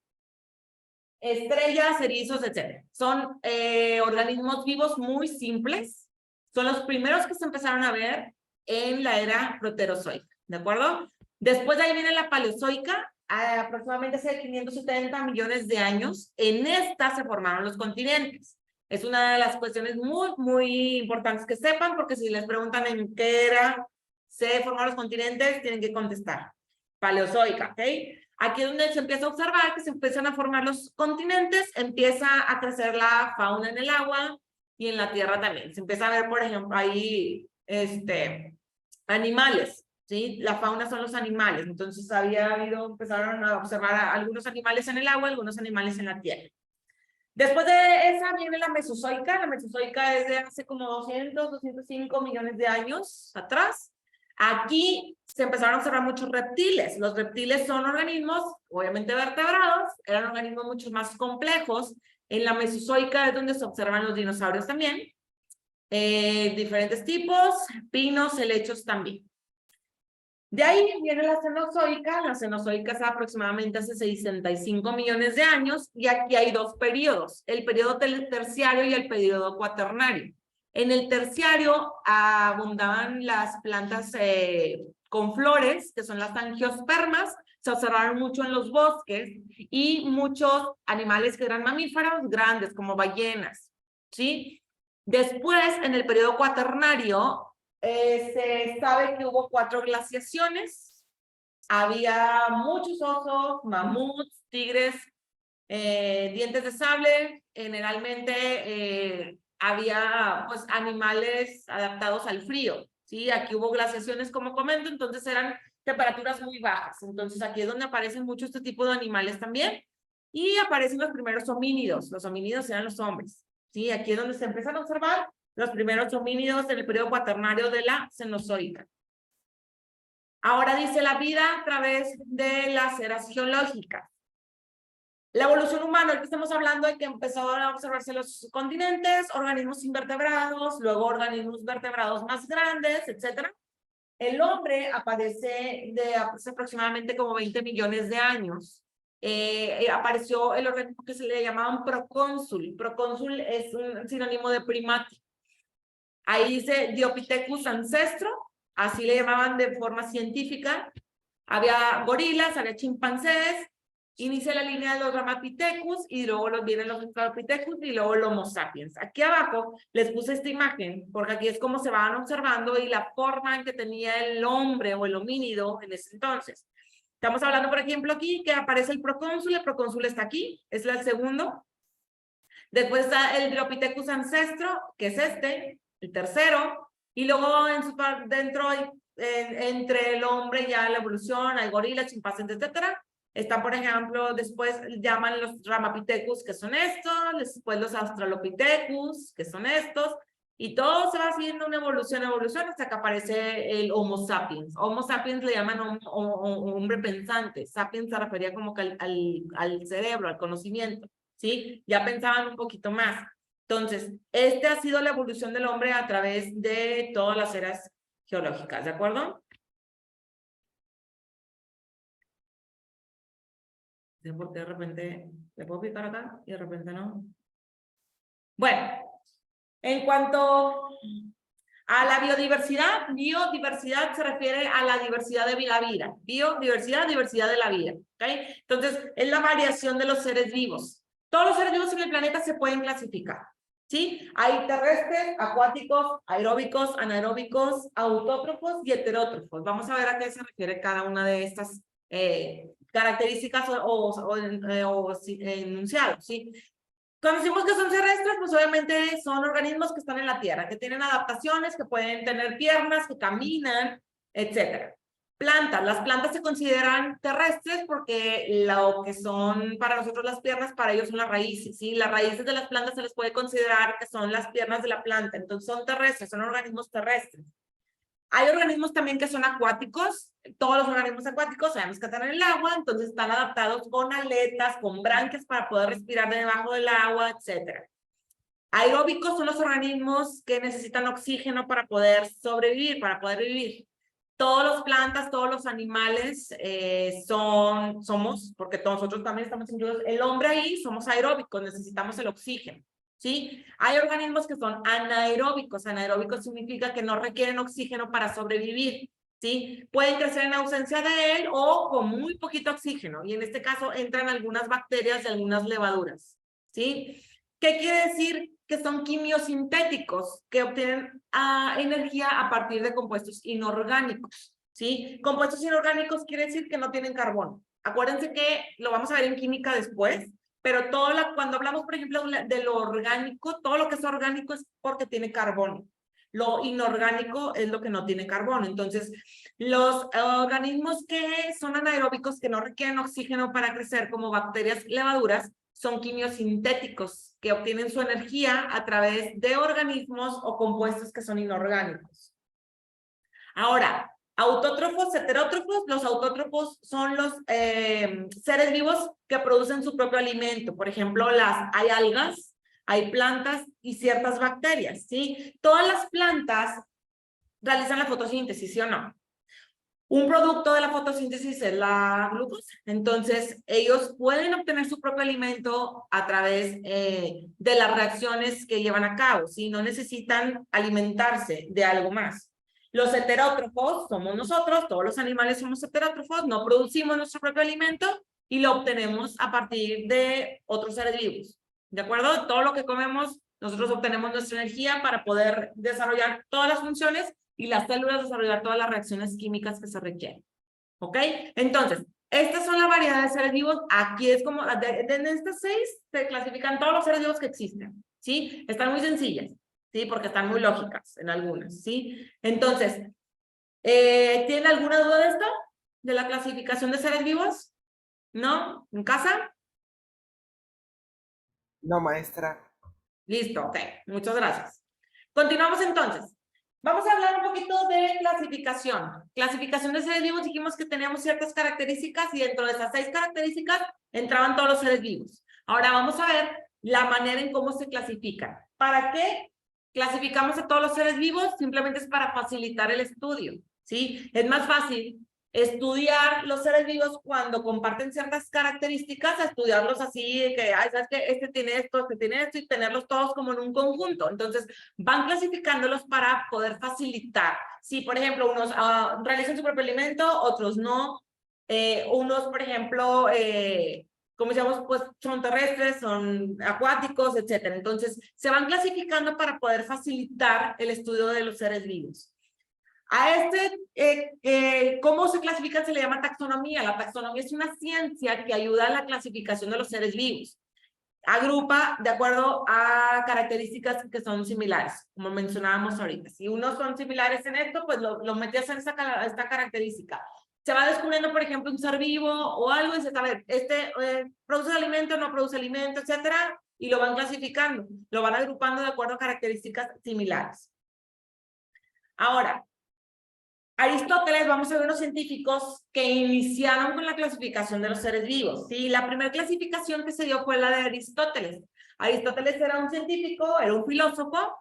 Estrellas, erizos, etc. Son organismos vivos muy simples. Son los primeros que se empezaron a ver en la era proterozoica, ¿de acuerdo? Después de ahí viene la paleozoica, aproximadamente hace 570 millones de años. En esta se formaron los continentes. Es una de las cuestiones muy, muy importantes que sepan, porque si les preguntan en qué era se formaron los continentes, tienen que contestar. Paleozoica, ¿ok? Aquí es donde se empieza a observar que se empiezan a formar los continentes, empieza a crecer la fauna en el agua y en la tierra también. Se empieza a ver, por ejemplo, ahí animales, ¿sí? La fauna son los animales. Entonces empezaron a observar a algunos animales en el agua, algunos animales en la tierra. Después de esa viene la mesozoica. La mesozoica es de hace como 205 millones de años atrás. Aquí se empezaron a observar muchos reptiles. Los reptiles son organismos, obviamente vertebrados, eran organismos mucho más complejos. En la mesozoica es donde se observan los dinosaurios también. Diferentes tipos, pinos, helechos también. De ahí viene la cenozoica. La cenozoica es aproximadamente hace 65 millones de años, y aquí hay dos periodos, el periodo terciario y el periodo cuaternario. En el terciario abundaban las plantas con flores, que son las angiospermas, se observaron mucho en los bosques, y muchos animales que eran mamíferos grandes, como ballenas, ¿sí? Después, en el periodo cuaternario, se sabe que hubo 4 glaciaciones. Había muchos osos, mamuts, tigres, dientes de sable. Generalmente había pues animales adaptados al frío, ¿sí? Aquí hubo glaciaciones, como comento, entonces eran temperaturas muy bajas. Entonces aquí es donde aparecen mucho este tipo de animales también. Y aparecen los primeros homínidos. Los homínidos eran los hombres, ¿sí? Aquí es donde se empiezan a observar los primeros homínidos en el periodo cuaternario de la Cenozoica. Ahora dice la vida a través de las eras geológicas. La evolución humana, aquí estamos hablando de que empezaron a observarse los continentes, organismos invertebrados, luego organismos vertebrados más grandes, etc. El hombre aparece de hace aproximadamente como 20 millones de años. Apareció el organismo que se le llamaban procónsul. Procónsul es un sinónimo de primate. Ahí dice Diopithecus ancestro, así le llamaban de forma científica. Había gorilas, había chimpancés, inicia la línea de los Ramapithecus, y luego vienen los Australopithecus y luego los Homo sapiens. Aquí abajo les puse esta imagen, porque aquí es como se van observando y la forma en que tenía el hombre o el homínido en ese entonces. Estamos hablando, por ejemplo, aquí que aparece el procónsul está aquí, es el segundo. Después está el Diopithecus ancestro, que es este, el tercero, y luego dentro entre el hombre ya la evolución, hay gorilas, chimpancés, etcétera. Está, por ejemplo, después llaman los Ramapithecus, que son estos, después los Australopithecus, que son estos, y todo se va haciendo una evolución, hasta que aparece el Homo sapiens. Homo sapiens le llaman hombre pensante. Sapiens se refería como que al cerebro, al conocimiento, ¿sí? Ya pensaban un poquito más. Entonces, esta ha sido la evolución del hombre a través de todas las eras geológicas, ¿de acuerdo? Porque de repente le puedo picar acá y de repente no. Bueno, en cuanto a la biodiversidad, biodiversidad se refiere a la diversidad de la vida. Biodiversidad, diversidad de la vida. ¿Okay? Entonces, es la variación de los seres vivos. Todos los seres vivos en el planeta se pueden clasificar. ¿Sí? Hay terrestres, acuáticos, aeróbicos, anaeróbicos, autótrofos y heterótrofos. Vamos a ver a qué se refiere cada una de estas características o enunciados, ¿sí? Cuando decimos que son terrestres, pues obviamente son organismos que están en la tierra, que tienen adaptaciones, que pueden tener piernas, que caminan, etc. Plantas. Las plantas se consideran terrestres porque lo que son para nosotros las piernas, para ellos son las raíces, ¿sí? Las raíces de las plantas se les puede considerar que son las piernas de la planta, entonces son terrestres, son organismos terrestres. Hay organismos también que son acuáticos. Todos los organismos acuáticos sabemos que están en el agua, entonces están adaptados con aletas, con branquias para poder respirar debajo del agua, etc. Aeróbicos son los organismos que necesitan oxígeno para poder sobrevivir, para poder vivir. Todas las plantas, todos los animales somos, porque nosotros también estamos incluidos, el hombre ahí somos aeróbicos, necesitamos el oxígeno. ¿Sí? Hay organismos que son anaeróbicos. Anaeróbicos significa que no requieren oxígeno para sobrevivir, ¿sí? Pueden crecer en ausencia de él o con muy poquito oxígeno. Y en este caso entran algunas bacterias y algunas levaduras, ¿sí? ¿Qué quiere decir? Que son quimiosintéticos, que obtienen energía a partir de compuestos inorgánicos, ¿sí? Compuestos inorgánicos quiere decir que no tienen carbono. Acuérdense que lo vamos a ver en química después, pero cuando hablamos, por ejemplo, de lo orgánico, todo lo que es orgánico es porque tiene carbono. Lo inorgánico es lo que no tiene carbono. Entonces, los organismos que son anaeróbicos, que no requieren oxígeno para crecer, como bacterias, levaduras, son quimiosintéticos, que obtienen su energía a través de organismos o compuestos que son inorgánicos. Ahora, autótrofos, heterótrofos. Los autótrofos son los seres vivos que producen su propio alimento. Por ejemplo, hay algas, hay plantas y ciertas bacterias, ¿sí? Todas las plantas realizan la fotosíntesis, ¿sí o no? Un producto de la fotosíntesis es la glucosa. Entonces, ellos pueden obtener su propio alimento a través de las reacciones que llevan a cabo, ¿sí? No necesitan alimentarse de algo más. Los heterótrofos somos nosotros, todos los animales somos heterótrofos, no producimos nuestro propio alimento y lo obtenemos a partir de otros seres vivos. ¿De acuerdo? Todo lo que comemos, nosotros obtenemos nuestra energía para poder desarrollar todas las funciones y las células desarrollar todas las reacciones químicas que se requieren. ¿Ok? Entonces, estas son la variedad de seres vivos. Aquí es como, de estas 6 se clasifican todos los seres vivos que existen. ¿Sí? Están muy sencillas. ¿Sí? Porque están muy lógicas en algunas. ¿Sí? Entonces, ¿tienen alguna duda de esto? ¿De la clasificación de seres vivos? ¿No? ¿En casa? No, maestra. Listo, ok. Muchas gracias. Continuamos entonces. Vamos a hablar un poquito de clasificación. Clasificación de seres vivos, dijimos que teníamos ciertas características y dentro de esas 6 características entraban todos los seres vivos. Ahora vamos a ver la manera en cómo se clasifican. ¿Para qué clasificamos a todos los seres vivos? Simplemente es para facilitar el estudio, ¿sí? Es más fácil estudiar los seres vivos cuando comparten ciertas características, a estudiarlos así, que, ay, ¿sabes qué? Este tiene esto, y tenerlos todos como en un conjunto. Entonces, van clasificándolos para poder facilitar. Si, por ejemplo, unos realizan su propio alimento, otros no. Unos, por ejemplo, como decíamos, pues son terrestres, son acuáticos, etc. Entonces, se van clasificando para poder facilitar el estudio de los seres vivos. A ¿cómo se clasifican? Se le llama taxonomía. La taxonomía es una ciencia que ayuda a la clasificación de los seres vivos. Agrupa de acuerdo a características que son similares, como mencionábamos ahorita. Si unos son similares en esto, pues lo metes en esta característica. se va descubriendo, por ejemplo, un ser vivo o algo, y dice, a ver, produce alimento, no produce alimento, etcétera, y lo van clasificando, lo van agrupando de acuerdo a características similares. Ahora, Aristóteles, vamos a ver unos científicos que iniciaron con la clasificación de los seres vivos. ¿Sí? La primera clasificación que se dio fue la de Aristóteles. Aristóteles era un científico, era un filósofo,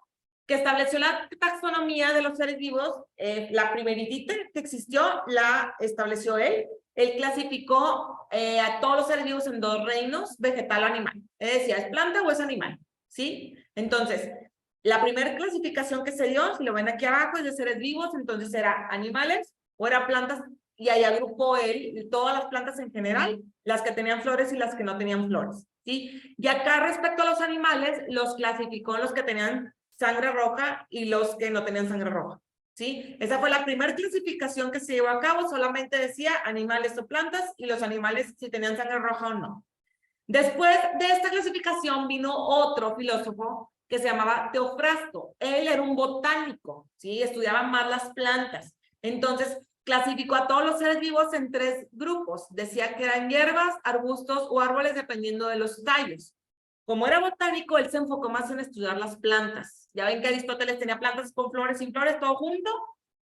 que estableció la taxonomía de los seres vivos. La primeritita que existió la estableció él. Él clasificó a todos los seres vivos en dos reinos, vegetal o animal. Él decía, ¿es planta o es animal? ¿Sí? Entonces, la primera clasificación que se dio, si lo ven aquí abajo, es de seres vivos, entonces era animales o era plantas, y ahí agrupó él todas las plantas en general, las que tenían flores y las que no tenían flores, ¿sí? Y acá respecto a los animales, los clasificó en los que tenían sangre roja y los que no tenían sangre roja, ¿sí? Esa fue la primera clasificación que se llevó a cabo, solamente decía animales o plantas y los animales si tenían sangre roja o no. Después de esta clasificación vino otro filósofo que se llamaba Teofrasto. Él era un botánico, ¿sí? Estudiaba más las plantas. Entonces, clasificó a todos los seres vivos en tres grupos. Decía que eran hierbas, arbustos o árboles dependiendo de los tallos. Como era botánico, él se enfocó más en estudiar las plantas. Ya ven que Aristóteles tenía plantas con flores, sin flores, todo junto.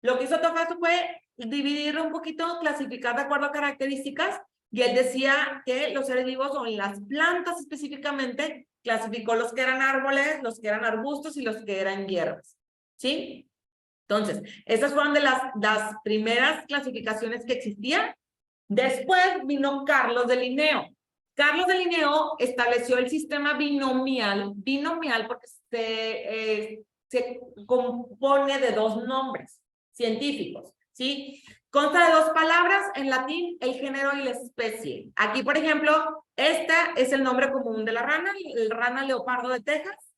Lo que hizo Teofrasto fue dividirlo un poquito, clasificar de acuerdo a características, y él decía que los seres vivos o las plantas específicamente clasificó los que eran árboles, los que eran arbustos y los que eran hierbas, ¿sí? Entonces, estas fueron de las primeras clasificaciones que existían. Después vino Carlos de Linneo. Carlos de Linneo estableció el sistema binomial porque se compone de dos nombres científicos, ¿sí? Consta de dos palabras, en latín, el género y la especie. Aquí, por ejemplo, esta es el nombre común de la rana, el rana leopardo de Texas,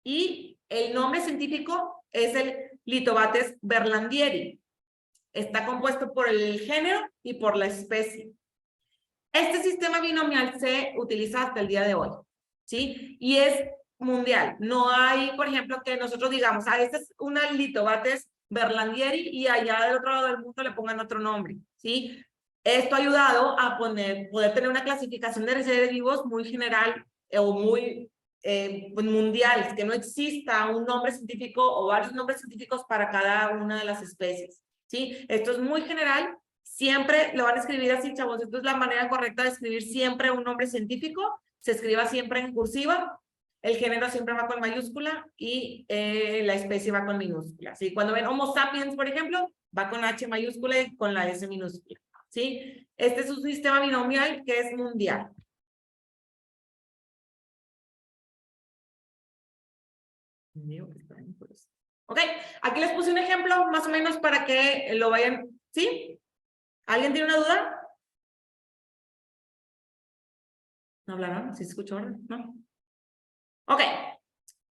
y el nombre científico es el Lithobates berlandieri. Está compuesto por el género y por la especie. Este sistema binomial se utiliza hasta el día de hoy, ¿sí? Y es mundial. No hay, por ejemplo, que nosotros digamos, esta es una Lithobates berlandieri y allá del otro lado del mundo le pongan otro nombre, ¿sí? Esto ha ayudado a poder tener una clasificación de seres vivos muy general o muy mundial, que no exista un nombre científico o varios nombres científicos para cada una de las especies, ¿sí? Esto es muy general. Siempre lo van a escribir así, chavos. Esto es la manera correcta de escribir siempre un nombre científico. Se escriba siempre en cursiva. El género siempre va con mayúscula y la especie va con minúscula. ¿Sí? Cuando ven Homo sapiens, por ejemplo, va con H mayúscula y con la S minúscula. ¿Sí? Este es un sistema binomial que es mundial. Ok, aquí les puse un ejemplo más o menos para que lo vayan. ¿Sí? ¿Alguien tiene una duda? ¿No hablaron? ¿Sí se escuchó? ¿No? Ok.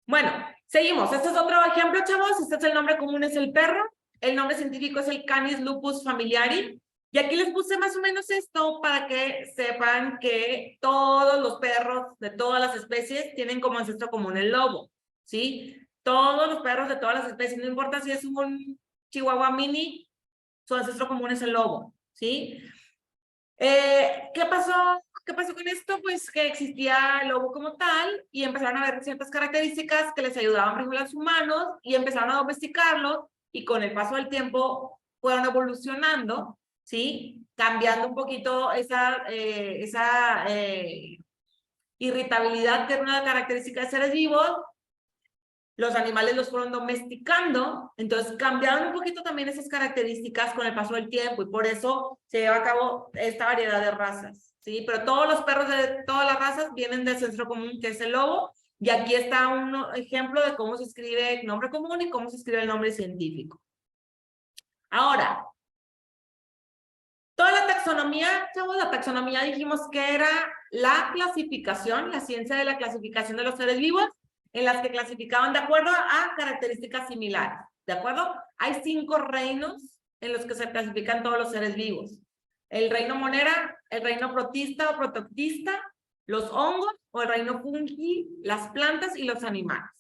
Bueno, seguimos. Este es otro ejemplo, chavos. Este es el nombre común, es el perro. El nombre científico es el Canis lupus familiari. Y aquí les puse más o menos esto para que sepan que todos los perros de todas las especies tienen como ancestro común el lobo, ¿sí? Todos los perros de todas las especies, no importa si es un chihuahua mini, su ancestro común es el lobo, ¿sí? ¿Qué pasó? ¿Qué pasó con esto? Pues que existía el lobo como tal y empezaron a ver ciertas características que les ayudaban, por ejemplo, a los humanos y empezaron a domesticarlos y con el paso del tiempo fueron evolucionando, ¿sí? Cambiando un poquito esa irritabilidad que era una característica de seres vivos. Los animales los fueron domesticando, entonces cambiaron un poquito también esas características con el paso del tiempo y por eso se lleva a cabo esta variedad de razas, ¿sí? Pero todos los perros de todas las razas vienen del ancestro común que es el lobo y aquí está un ejemplo de cómo se escribe el nombre común y cómo se escribe el nombre científico. Ahora, toda la taxonomía, chavos, la taxonomía dijimos que era la clasificación, la ciencia de la clasificación de los seres vivos, en las que clasificaban de acuerdo a características similares, ¿de acuerdo? Hay 5 reinos en los que se clasifican todos los seres vivos. El reino monera, el reino protista o protoctista, los hongos o el reino fungi, las plantas y los animales,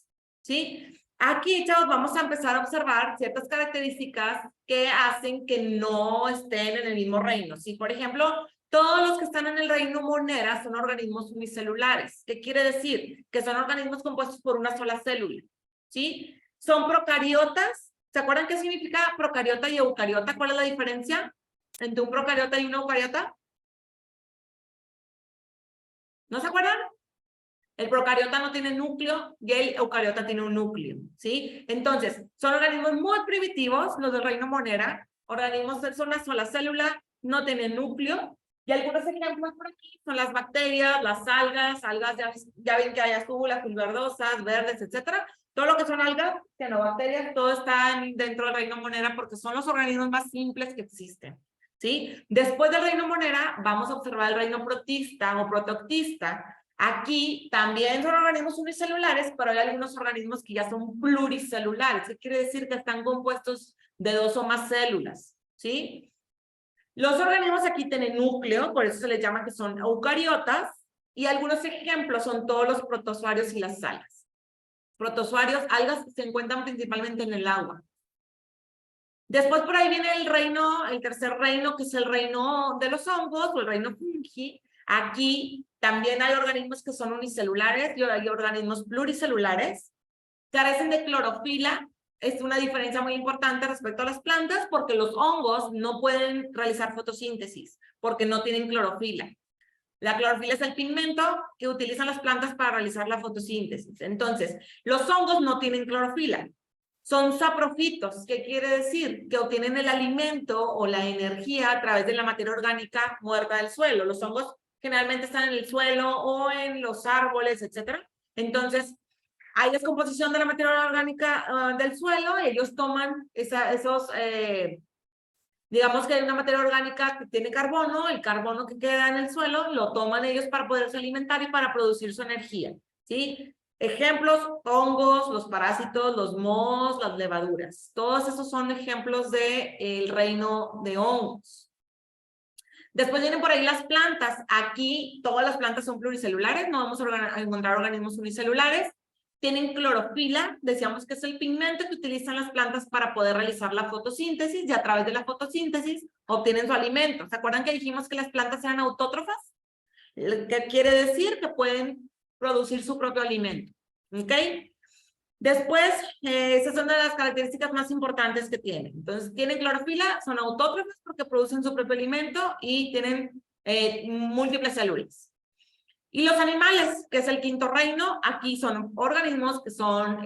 ¿sí? Aquí, chavos, vamos a empezar a observar ciertas características que hacen que no estén en el mismo reino. ¿Sí? Por ejemplo, todos los que están en el reino Monera son organismos unicelulares. ¿Qué quiere decir? Que son organismos compuestos por una sola célula. ¿Sí? Son procariotas. ¿Se acuerdan qué significa procariota y eucariota? ¿Cuál es la diferencia entre un procariota y una eucariota? ¿No se acuerdan? El procariota no tiene núcleo y el eucariota tiene un núcleo, ¿sí? Entonces, son organismos muy primitivos, los del reino Monera, organismos son una sola célula, no tienen núcleo, y algunos ejemplos por aquí son las bacterias, las algas ya ven que hay azules, verdosas, verdes, etcétera. Todo lo que son algas, cianobacterias, todo está dentro del reino Monera porque son los organismos más simples que existen, ¿sí? Después del reino Monera, vamos a observar el reino protista o protooctista. Aquí también son organismos unicelulares, pero hay algunos organismos que ya son pluricelulares. ¿Qué quiere decir? Que están compuestos de 2 o más células, ¿sí? Los organismos aquí tienen núcleo, por eso se les llama que son eucariotas, y algunos ejemplos son todos los protozoarios y las algas. Protozoarios, algas se encuentran principalmente en el agua. Después por ahí viene el tercer reino, que es el reino de los hongos o el reino fungi. Aquí también hay organismos que son unicelulares y hay organismos pluricelulares. Carecen de clorofila. Es una diferencia muy importante respecto a las plantas porque los hongos no pueden realizar fotosíntesis porque no tienen clorofila. La clorofila es el pigmento que utilizan las plantas para realizar la fotosíntesis. Entonces, los hongos no tienen clorofila. Son saprofitos. ¿Qué quiere decir? Que obtienen el alimento o la energía a través de la materia orgánica muerta del suelo. Los hongos generalmente están en el suelo o en los árboles, etcétera. Entonces, hay descomposición de la materia orgánica del suelo y ellos toman digamos que hay una materia orgánica que tiene carbono, el carbono que queda en el suelo, lo toman ellos para poderse alimentar y para producir su energía, ¿sí? Ejemplos, hongos, los parásitos, los mohos, las levaduras. Todos esos son ejemplos del reino de hongos. Después vienen por ahí las plantas. Aquí todas las plantas son pluricelulares, no vamos a encontrar organismos unicelulares. Tienen clorofila, decíamos que es el pigmento que utilizan las plantas para poder realizar la fotosíntesis y a través de la fotosíntesis obtienen su alimento. ¿Se acuerdan que dijimos que las plantas eran autótrofas? ¿Qué quiere decir? Que pueden producir su propio alimento. ¿Ok? Después, esas son de las características más importantes que tienen. Entonces, tienen clorofila, son autótrofas porque producen su propio alimento y tienen múltiples células. Y los animales, que es el quinto reino, aquí son organismos que son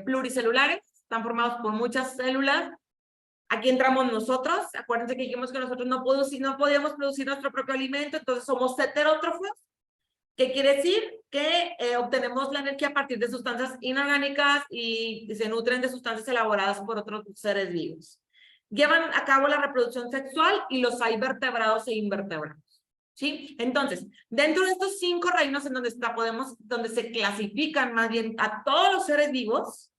pluricelulares, están formados por muchas células. Aquí entramos nosotros. Acuérdense que dijimos que nosotros no podíamos producir nuestro propio alimento, entonces somos heterótrofos. ¿Qué quiere decir? Que obtenemos la energía a partir de sustancias inorgánicas y se nutren de sustancias elaboradas por otros seres vivos. Llevan a cabo la reproducción sexual y los hay vertebrados e invertebrados. ¿Sí? Entonces, dentro de estos 5 reinos en donde donde se clasifican más bien a todos los seres vivos,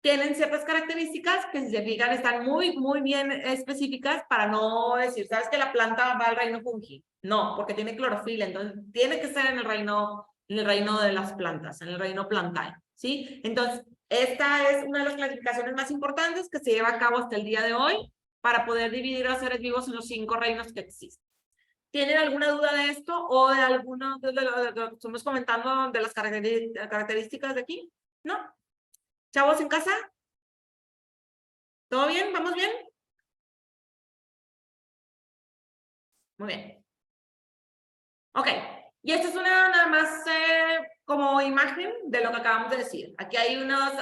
tienen ciertas características que, si se fijan, están muy, muy bien específicas para no decir, ¿sabes que la planta va al reino fungi? No, porque tiene clorofila, entonces tiene que ser en el reino de las plantas, en el reino plantae, ¿sí? Entonces, esta es una de las clasificaciones más importantes que se lleva a cabo hasta el día de hoy para poder dividir a los seres vivos en los 5 reinos que existen. ¿Tienen alguna duda de esto o de alguno de lo que estamos comentando de las características de aquí? ¿No? ¿Chavos en casa? ¿Todo bien? ¿Vamos bien? Muy bien. Ok. Y esta es una nada más como imagen de lo que acabamos de decir. Aquí hay unos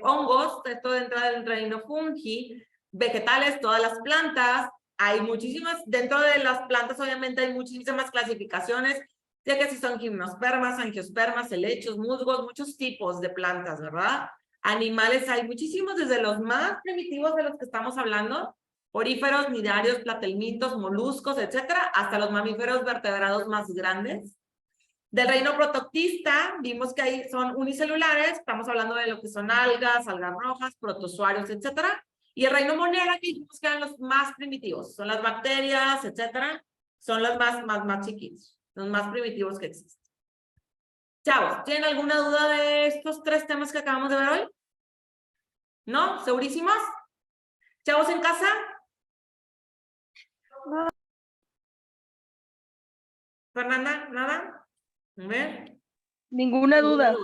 hongos, esto dentro del reino fungi, vegetales, todas las plantas. Hay muchísimas, dentro de las plantas obviamente hay muchísimas clasificaciones, ya que si son gimnospermas, angiospermas, helechos, musgos, muchos tipos de plantas, ¿verdad? Animales hay muchísimos, desde los más primitivos de los que estamos hablando, oríferos, nidarios, platelmintos, moluscos, etcétera, hasta los mamíferos vertebrados más grandes. Del reino protooctista, vimos que ahí son unicelulares, estamos hablando de lo que son algas, algas rojas, protozoarios, etcétera. Y el reino monera, que dijimos que eran los más primitivos, son las bacterias, etcétera, son los más chiquitos, los más primitivos que existen. Chavos, ¿tienen alguna duda de estos 3 temas que acabamos de ver hoy? ¿No? ¿Segurísimos? ¿Chavos en casa? No. Fernanda, ¿nada? A ver. Ninguna duda.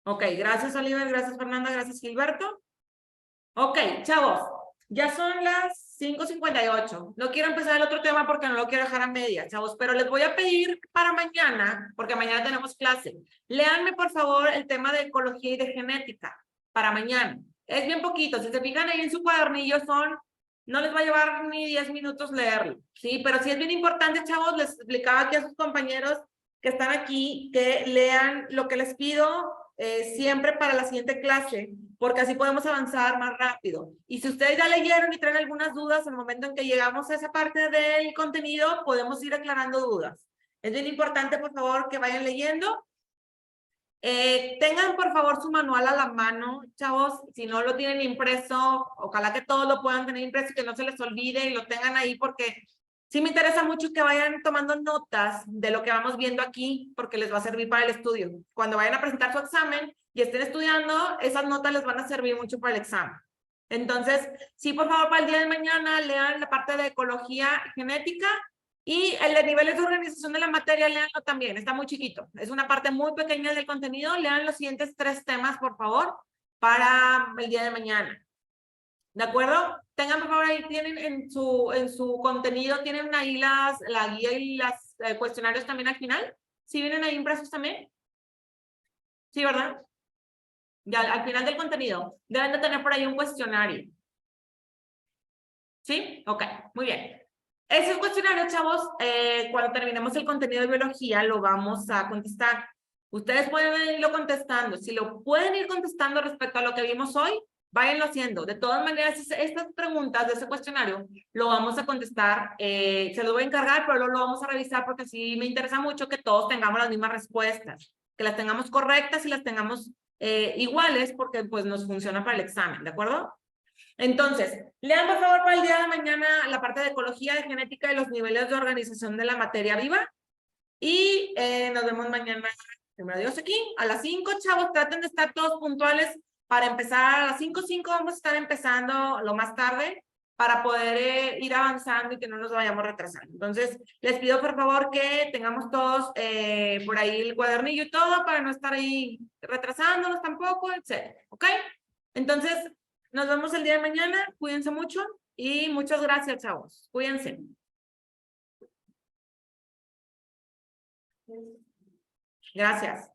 Ok, gracias Oliver, gracias Fernanda, gracias Gilberto. Ok, chavos, ya son las 5:58. No quiero empezar el otro tema porque no lo quiero dejar a medias, chavos, pero les voy a pedir para mañana, porque mañana tenemos clase. Léanme, por favor, el tema de ecología y de genética para mañana. Es bien poquito, si se fijan ahí en su cuadernillo no les va a llevar ni 10 minutos leerlo, ¿sí? Pero sí es bien importante, chavos, les explicaba aquí a sus compañeros que están aquí, que lean lo que les pido siempre para la siguiente clase, porque así podemos avanzar más rápido. Y si ustedes ya leyeron y traen algunas dudas, en el momento en que llegamos a esa parte del contenido, podemos ir aclarando dudas. Es bien importante, por favor, que vayan leyendo. Tengan, por favor, su manual a la mano, chavos. Si no lo tienen impreso, ojalá que todos lo puedan tener impreso y que no se les olvide y lo tengan ahí, porque sí me interesa mucho que vayan tomando notas de lo que vamos viendo aquí, porque les va a servir para el estudio. Cuando vayan a presentar su examen y estén estudiando, esas notas les van a servir mucho para el examen. Entonces, sí, por favor, para el día de mañana lean la parte de ecología genética y el de niveles de organización de la materia, leanlo también, está muy chiquito. Es una parte muy pequeña del contenido. Lean los siguientes 3 temas, por favor, para el día de mañana. ¿De acuerdo? Tengan, por favor, ahí tienen en su contenido, tienen ahí la guía y los cuestionarios también al final. ¿Sí vienen ahí impresos también? Sí, ¿verdad? Ya al final del contenido deben de tener por ahí un cuestionario. ¿Sí? Ok, muy bien. Ese cuestionario, chavos, cuando terminemos el contenido de biología, lo vamos a contestar. Ustedes pueden irlo contestando. Si lo pueden ir contestando respecto a lo que vimos hoy, váyanlo haciendo. De todas maneras, estas preguntas de ese cuestionario lo vamos a contestar. Se lo voy a encargar, pero luego lo vamos a revisar porque sí me interesa mucho que todos tengamos las mismas respuestas, que las tengamos correctas y las tengamos iguales porque pues nos funciona para el examen, ¿de acuerdo? Entonces, lean por favor para el día de mañana la parte de ecología, de genética y los niveles de organización de la materia viva. Y nos vemos mañana, primero Dios, aquí a las 5, chavos. Traten de estar todos puntuales para empezar a las 5:05. Vamos a estar empezando lo más tarde para poder ir avanzando y que no nos vayamos retrasando. Entonces, les pido por favor que tengamos todos por ahí el cuadernillo y todo para no estar ahí retrasándonos tampoco, etc. ¿Ok? Entonces, nos vemos el día de mañana. Cuídense mucho y muchas gracias, chavos. Cuídense. Gracias.